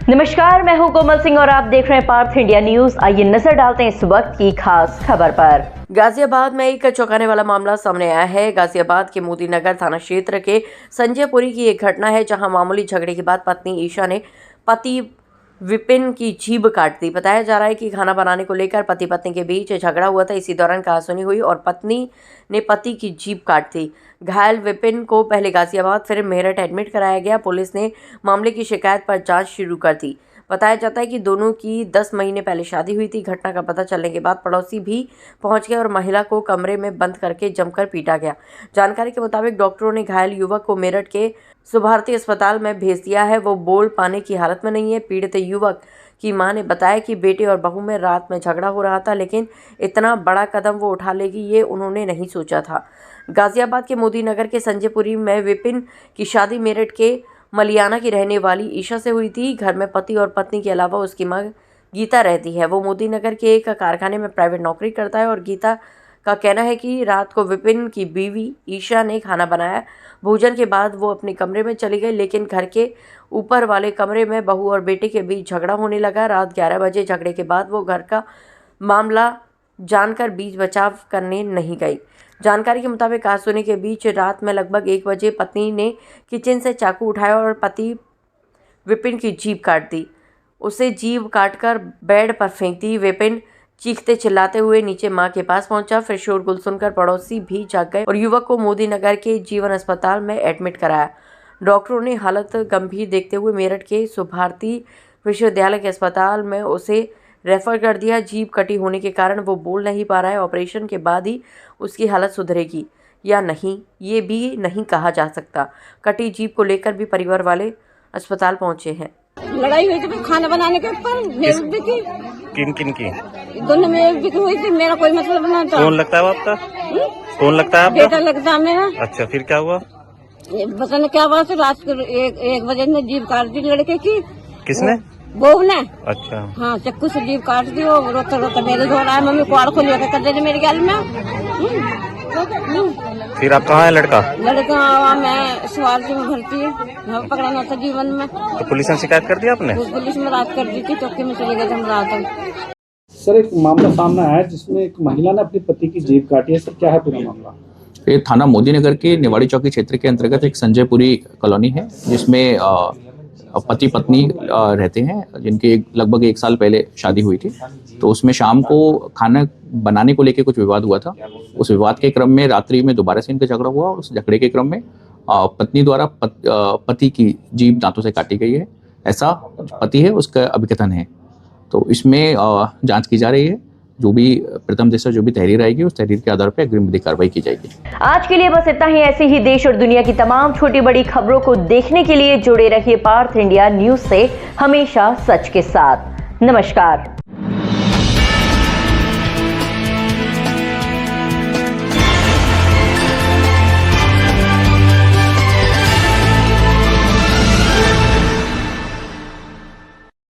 नमस्कार, मैं हूं कोमल सिंह और आप देख रहे हैं पार्थ इंडिया न्यूज। आइए नजर डालते हैं इस वक्त की खास खबर पर। गाजियाबाद में एक चौंकाने वाला मामला सामने आया है। गाजियाबाद के मोदी नगर थाना क्षेत्र के संजयपुरी की एक घटना है, जहां मामूली झगड़े के बाद पत्नी ईशा ने पति विपिन की जीभ काट दी। बताया जा रहा है कि खाना बनाने को लेकर पति पत्नी के बीच झगड़ा हुआ था। इसी दौरान कहासुनी हुई और पत्नी ने पति की जीभ काट दी। घायल विपिन को पहले गाजियाबाद फिर मेरठ एडमिट कराया गया। पुलिस ने मामले की शिकायत पर जांच शुरू कर दी। बताया जाता है कि दोनों की 10 महीने पहले शादी हुई थी। घटना का पता चलने के बाद पड़ोसी भी पहुंच गए और महिला को कमरे में बंद करके जमकर पीटा गया। जानकारी के मुताबिक डॉक्टरों ने घायल युवक को मेरठ के सुभारती अस्पताल में भेज दिया है। वो बोल पाने की हालत में नहीं है। पीड़ित युवक की मां ने बताया कि बेटे और बहू में रात में झगड़ा हो रहा था, लेकिन इतना बड़ा कदम वो उठा लेगी ये उन्होंने नहीं सोचा था। गाजियाबाद के मोदी नगर के संजयपुरी में विपिन की शादी मेरठ के मलियाना की रहने वाली ईशा से हुई थी। घर में पति और पत्नी के अलावा उसकी मां गीता रहती है। वो मोदी नगर के एक कारखाने में प्राइवेट नौकरी करता है और गीता का कहना है कि रात को विपिन की बीवी ईशा ने खाना बनाया। भोजन के बाद वो अपने कमरे में चली गई, लेकिन घर के ऊपर वाले कमरे में बहू और बेटे के बीच झगड़ा होने लगा। रात 11 बजे झगड़े के बाद वो घर का मामला जानकर बीच बचाव करने नहीं गई। जानकारी के मुताबिक कहासुनी के बीच रात में लगभग 1 बजे पत्नी ने किचन से चाकू उठाया और पति विपिन की जीभ काट दी। उसे जीभ काटकर बेड पर फेंक दी। विपिन चीखते चिल्लाते हुए नीचे मां के पास पहुंचा। फिर शोरगुल सुनकर पड़ोसी भी जाग गए और युवक को मोदी नगर के जीवन अस्पताल में एडमिट कराया। डॉक्टरों ने हालत गंभीर देखते हुए मेरठ के सुभारती विश्वविद्यालय के अस्पताल में उसे रेफर कर दिया। जीभ कटी होने के कारण वो बोल नहीं पा रहा है। ऑपरेशन के बाद ही उसकी हालत सुधरेगी या नहीं ये भी नहीं कहा जा सकता। कटी जीभ को लेकर भी परिवार वाले अस्पताल पहुंचे हैं। लड़ाई हुई थी खाना बनाने के ऊपर, किन किन की? दोनों में भी हुई थी। मेरा कोई मतलब नहीं था। कौन लगता है वो आपका? कौन लगता है आपका? बेटा लगता है मेरा। अच्छा, फिर क्या हुआ? पता नहीं क्या बात है। रात को एक बजे ने जीभ काट दी लड़के की। किसने? बहू ने। अच्छा। हाँ, चक्कू से जीभ काट दी। और रोता रोता मेरे घर आया। मम्मी कुआड़ खोली कर दे मेरे गल में। फिर आप कहाँ है लड़का? लड़का मैं सवारती में भर्ती है। पकड़ाना था जीवन में। तो पुलिस ने शिकायत कर दिया आपने? पुलिस में रात कर दी थी। चौकी में चले गए थे हम रात। सर, एक मामला सामने आया है जिसमें एक महिला ने अपने पति की जीभ काटी है। सर, क्या है पूरा मामला? ये थाना मोदी नगर के निवाड़ी चौकी क्षेत्र के अंतर्गत एक संजयपुरी कॉलोनी है, जिसमें पति पत्नी रहते हैं, जिनकी लगभग 1 साल पहले शादी हुई थी। तो उसमें शाम को खाना बनाने को लेकर कुछ विवाद हुआ था। उस विवाद के क्रम में रात्रि में दोबारा से इनका झगड़ा हुआ और उस झगड़े के क्रम में पत्नी द्वारा पति की जीभ दांतों से काटी गई है, ऐसा पति है उसका अभिकथन है। तो इसमें जांच की जा रही है। जो भी प्रथम दृष्टया जो भी तहरीर आएगी उस तहरीर के आधार पर अग्रिम विधिक कार्रवाई की जाएगी। आज के लिए बस इतना ही। ऐसे ही देश और दुनिया की तमाम छोटी बड़ी खबरों को देखने के लिए जुड़े रहिए पार्थ इंडिया न्यूज से, हमेशा सच के साथ। नमस्कार।